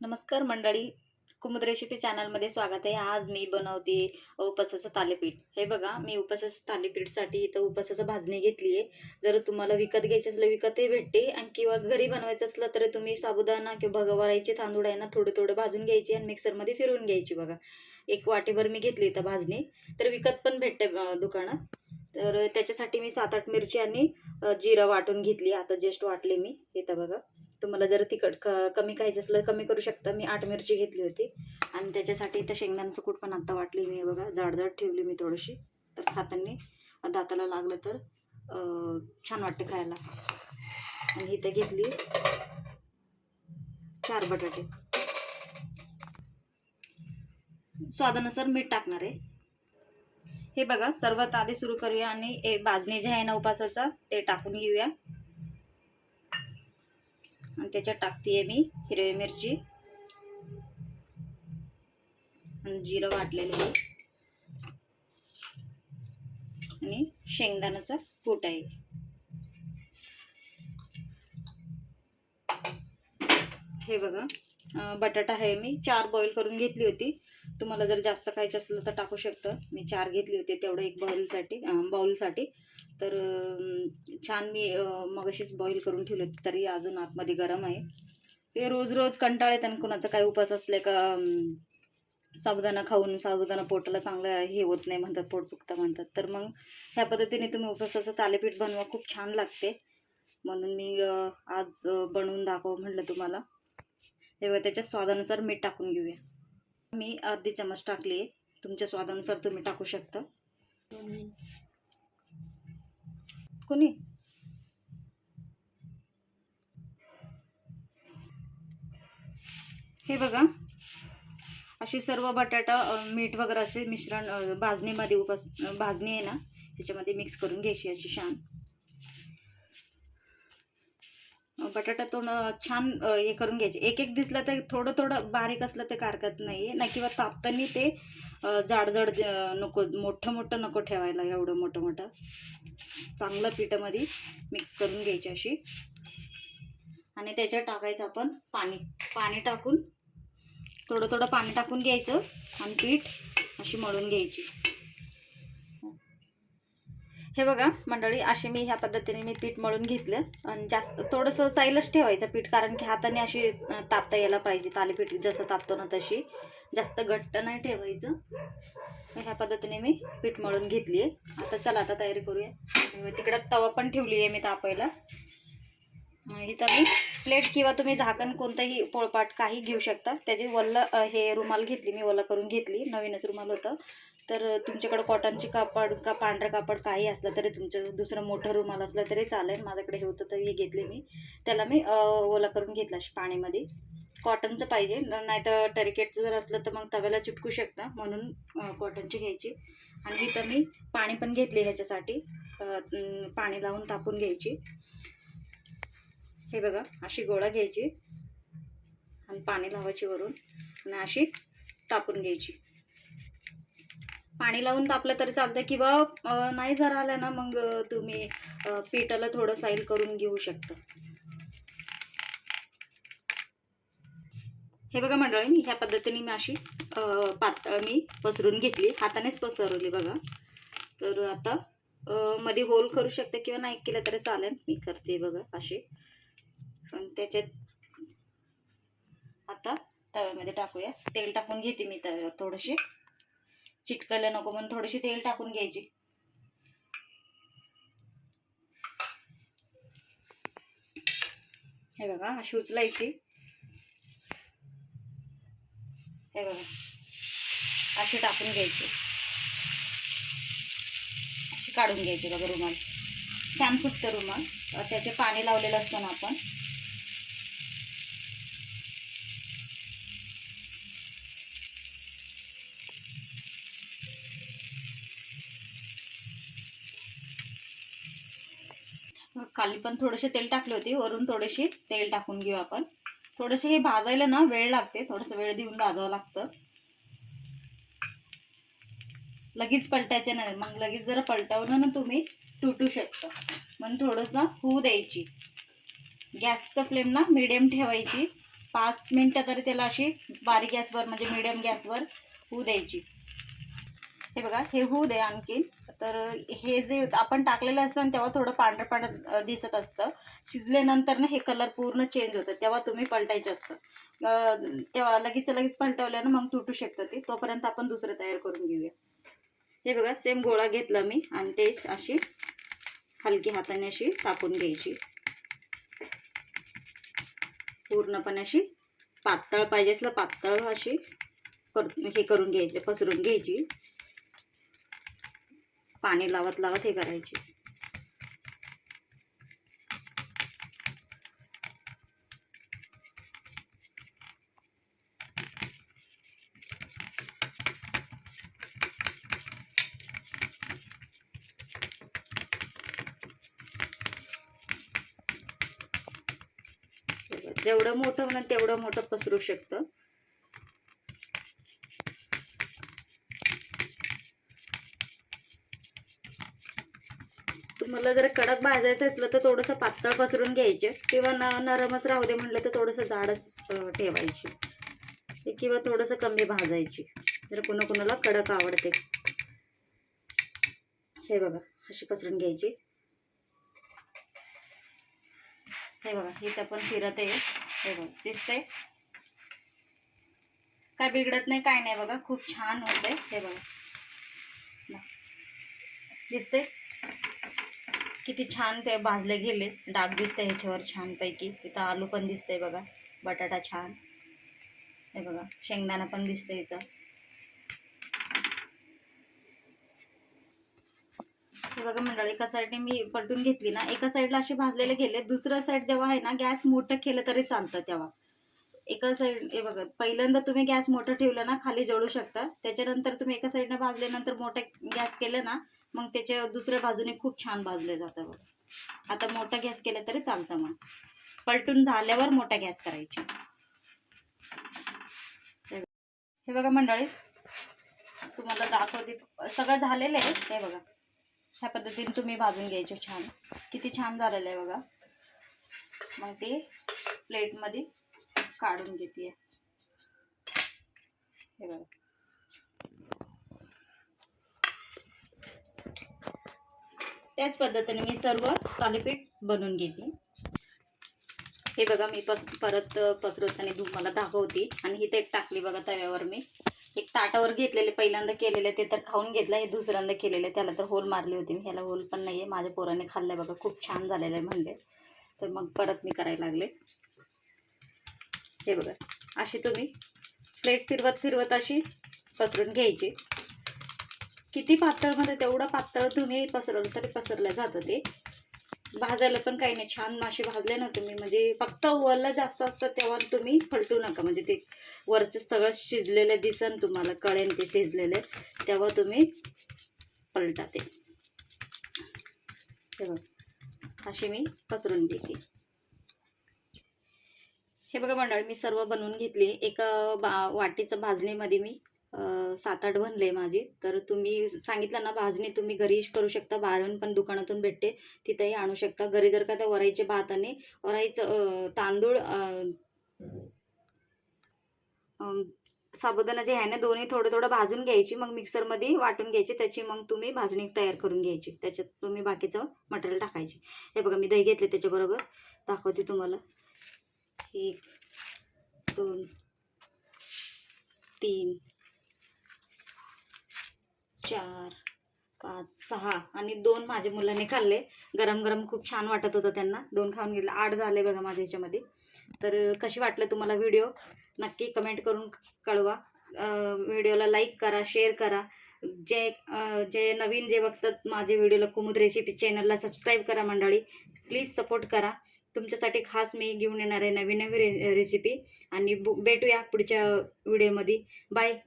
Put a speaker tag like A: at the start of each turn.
A: नमस्कार मंडळी, कुमुद रेसिपी चॅनलमध्ये स्वागत आहे. आज मी बनवते उपासाचं थालीपीठ. हे बघा, मी उपासाचं थालीपीठसाठी इथं उपासाचं भाजणी घेतली आहे. जर तुम्हाला विकत घ्यायचं असलं विकतही भेटते, आणि किंवा घरी बनवायचं असलं तर तुम्ही साबुदाणा किंवा भगवाराचे तांदूळ आहे ना, थोडे थोडे भाजून घ्यायचे आणि मिक्सरमध्ये फिरवून घ्यायची. बघा, एक वाटीभर मी घेतली इथं भाजणी. तर विकत पण भेटते दुकानात. तर त्याच्यासाठी मी 7-8 मिरची आणि जिरं वाटून घेतली. आता जस्ट वाटले मी. इथं बघा, तुम्हाला जर तिखट कमी खायचं असलं कमी करू शकता. मी 8 मिरची घेतली होती. आणि त्याच्यासाठी इथं शेंगदाण्याचं कूट पण आता वाटली मी. बघा, जाडजाड ठेवली मी थोडीशी, तर खाताना दाताला लागलं तर छान वाटतं खायला. आणि इथं घेतली 4 बटाटे. स्वादानुसार मीठ टाकणार आहे. हे बघा, सर्वात आधी सुरू करूया आणि भाजणी जे आहे ना उपासाचा ते टाकून घेऊया. आणि त्याच्यात टाकते मी हिरवी मिरची आणि जिरं वाटलेलं आहे आणि शेंगदाण्याचा कूट आहे. हे बघा, बटाटा आहे मी 4 बॉईल करून घेतली होती. तुम्हाला जर जास्त खायचं असलं तर टाकू शकतं. मी 4 घेतली होती, तेवढं एक बाउलसाठी. तर छान मी मगाशीच बॉईल करून ठेवले होते, तरी अजून आतमध्ये गरम आहे. हे रोज रोज कंटाळ येतं आणि कोणाचा काही उपास असले का साबुदाणा खाऊन साबुदाणा पोटाला चांगलं हे होत नाही म्हणतात, पोट दुखतं म्हणतात. तर मग ह्या पद्धतीने तुम्ही उपासाचं थालीपीठ बनवा, खूप छान लागते. म्हणून मी आज बनवून दाखव म्हटलं तुम्हाला. तेव्हा त्याच्या स्वादानुसार मीठ टाकून घेऊया. मी अर्धी चमच टाकली. तुमच्या स्वादानुसार तुम्ही टाकू शकता. कोणी हे बघा, अशी सर्व बटाटा मीठ वगैरे असे मिश्रण भाजणीमध्ये भाजणी आहे ना त्याच्यामध्ये मिक्स करून घ्यायची अशी छान. बटाटा थोडं छान हे करून घ्यायचे. एक एक दिसलं तर थोडं थोडं बारीक असलं तर हरकत नाही ना, किंवा तापताना ते जाड नको, मोठं मोठं नको ठेवायला. एवढं मोठं मोठं चांगलं पिठामध्ये मिक्स करून घ्यायची अशी. आणि त्याच्यात टाकायचं आपण पाणी टाकून, थोडं थोडं पाणी टाकून घ्यायचं आणि पीठ अशी मळून घ्यायची. हे बघा मंडळी, असे मी ह्या पद्धतीने मी पीठ मळून घेतलं. आणि जास्त थोडंसं साईलच ठेवायचं पीठ, कारण की हाताने अशी तापता यायला पाहिजे. थालीपीठ जसं तापतो ना तशी, जास्त घट्ट नाही ठेवायचं. ह्या पद्धतीने मी पीठ मळून घेतली आहे. आता चला, आता तयारी करूया. तिकडं तवा पण ठेवली आहे मी तापायला. इथं मी प्लेट किंवा तुम्ही झाकण कोणतंही पोळपाट काही घेऊ शकता. त्याची हे रुमाल घेतली मी, वल्ल करून घेतली. नवीनच रुमाल होतं. तर तुमच्याकडे कॉटनची कापड का पांढरं कापड काही असलं तरी, तुमचं दुसरं मोठं रुमाल असलं तरी चालेल. माझ्याकडे हे होतं तर हे घेतले मी. त्याला मी ओला करून घेतला अशी पाण्यामध्ये. कॉटनचं पाहिजे, नाही तर टरिकेटचं जर असलं तर मग तव्याला चिटकू शकतं, म्हणून कॉटनची घ्यायची. आणि इथं मी पाणी पण घेतले ह्याच्यासाठी. पाणी लावून तापून घ्यायची. हे बघा, अशी गोळा घ्यायची आणि पाणी लावायची वरून आणि अशी तापून घ्यायची. पाणी लावून तापलं तरी चालतं, किंवा नाही जर आलं ना मग तुम्ही पिठाला थोडं साईल करून घेऊ शकता. हे बघा मंडळी, मी ह्या पद्धतीने मी अशी पातळ मी पसरून घेतली, हातानेच पसरवली बघा. तर आता मध्ये होल करू शकते किंवा नाही केलं तरी चालेल. मी करते बघा अशी. पण त्याच्यात आता तव्यामध्ये टाकूया. तेल टाकून घेते मी तव्यावर. थोडीशी चिटकायला नको म्हणून थोडीशी तेल टाकून घ्यायची. हे बघा, अशी उचलायची. हे बघा, अशी टाकून घ्यायची, अशी काढून घ्यायची बघा. रुमाल छान सुटतं रुमाल, त्याचे पाणी लावलेलं असतं ना आपण. खाली पण थोडेसे तेल टाकले होते, वरून थोडेसे तेल टाकून घेऊ आपण. थोडेसे हे भाजायला ना वेळ लागते, थोडंसं वेळ देऊन भाजावं लागतं. लगेच पलटायचे नाही, मग लगेच जर पलटवलं ना तुम्ही तुटू शकतं. म्हणून थोडंसं होऊ द्यायची. गॅसचं फ्लेम ना मीडियम ठेवायची. 5 मिनटं तरी त्याला अशी बारीक गॅसवर म्हणजे मिडियम गॅसवर होऊ द्यायची. हे बघा, हे होऊ दे आणखी. तर हे जे आपण टाकलेलं असतं ना तेव्हा थोडं पांढरं पांढरं दिसत असतं. शिजल्यानंतर ना हे कलर पूर्ण चेंज होतं, तेव्हा तुम्ही पलटायचं असतं. तेव्हा लगेच पलटवल्यानं मग तुटू शकतं ते. तोपर्यंत आपण दुसरं तयार करून घेऊया. हे बघा, सेम गोळा घेतला मी आणि ते अशी हलकी हाताने अशी टाकून घ्यायची. पूर्णपणे अशी पातळ पाहिजे असलं पातळ अशी हे करून घ्यायची, पसरून घ्यायची. पाणी लावत लावत हे करायची. जेवढं मोठं होणार तेवढं मोठं पसरू शकतं. तुम्हाला जर कडक भाजायचं असलं तर थोडंसं पातळ पसरून घ्यायचे, किंवा नरमच राहू दे म्हटलं तर थोडंसं जाडच ठेवायची, किंवा थोडंसं कमी भाजायची जर कुणाला कडक आवडते. हे बघा, अशी पसरून घ्यायची. हे बघा, इथं पण फिरत आहे. हे बघा, दिसतंय काय बिघडत नाही, काय नाही. बघा, खूप छान होतंय. हे बघा, दिसतंय किती छान ते भाजले गेले. डाग दिसतंय ह्याच्यावर छानपैकी. इथं आलू पण दिसतंय बघा, बटाटा छान. हे बघा, शेंगदाणा पण दिसतंय इथं. हे बघा मंडळी, एका साईडने मी पलटून घेतली ना, एका साईडला असे भाजलेले गेले. दुसरं साईड जेव्हा आहे ना, गॅस मोठं केलं तरी चालतं. तेव्हा एका साईड, हे बघा, पहिल्यांदा तुम्ही गॅस मोठं ठेवलं ना खाली जळू शकता. त्याच्यानंतर तुम्ही एका साईडने भाजल्यानंतर मोठा गॅस केलं ना, मग त्याच्या दुसऱ्या बाजूने खूप छान भाजले जातं. बघा, आता मोठा गॅस केला तरी चालतं. मग पलटून झाल्यावर मोठा गॅस करायची. हे बघा मंडळी, तुम्हाला दाखवते. सगळं झालेलं आहे. हे बघा, ह्या पद्धतीने तुम्ही भाजून घ्यायचे. छान, किती छान झालेलं आहे बघा. मग ते प्लेटमध्ये काढून घेते. हे बघा, त्याच पद्धतीने मी सर्व थालीपीठ बनवून घेते. हे बघा, मी परत पसरवताना तुम्हाला दाखवते. आणि इथे एक टाकली बघा तव्यावर. मी एक ताटावर घेतलेले, पहिल्यांदा केलेले ते तर खाऊन घेतलं. हे दुसऱ्यांदा केलेले, त्याला तर होल मारली होती मी. ह्याला होल पण नाही आहे. माझ्या पोराने खाल्लंय बघा, खूप छान झालेलं आहे म्हणले, तर मग परत मी करायला लागले. हे बघा, अशी तुम्ही प्लेट फिरवत अशी पसरून घ्यायची. किती पातळमध्ये तेवढं पातळ तुम्ही पसरवलं तरी पसरलं जातं. ते भाजायला पण काही नाही. छान असे भाजले ना तुम्ही, म्हणजे फक्त वरला जास्त असतं तेव्हा तुम्ही पलटू नका. म्हणजे ते वरचं सगळं शिजलेलं दिसन तुम्हाला, कळेल ते शिजलेले, तेव्हा तुम्ही पलटा ते. हे बघा, अशी मी पसरून घेते. हे बघा मंडळ, मी सर्व बनवून घेतली. एका वाटीचं भाजणीमध्ये मी 7-8 बनले माझी. तर तुम्ही सांगितलं ना, भाजणी तुम्ही घरी करू शकता, बाहेरून पण दुकानातून भेटते, तिथंही आणू शकता. घरी जर का त्या वराईचे भात आणि वराईचं तांदूळ, साबुदाणा जे आहे ना, दोन्ही थोडं थोडं भाजून घ्यायची, मग मिक्सरमध्ये वाटून घ्यायची. त्याची मग तुम्ही भाजणी तयार करून घ्यायची. त्याच्यात तुम्ही बाकीचं मटेरियल टाकायची. हे बघा, मी दही घेतले त्याच्याबरोबर, दाखवते तुम्हाला. 1 2 3 4 5 6 आणि 2 माझ्या मुलांनी खाल्ले. गरम गरम खूप छान वाटत होतं त्यांना. 2 खाऊन गेले. 8 झाले बघा माझ्या ह्याच्यामध्ये. तर कशी वाटलं तुम्हाला व्हिडिओ, नक्की कमेंट करून कळवा. व्हिडिओला लाईक करा, शेअर करा. जे नवीन जे बघतात माझे व्हिडिओला, कुमुद रेसिपी चॅनलला सबस्क्राईब करा मंडळी. प्लीज सपोर्ट करा. तुमच्यासाठी खास मी घेऊन येणार आहे नवीन रेसिपी. आणि भेटूया पुढच्या व्हिडिओमध्ये. बाय.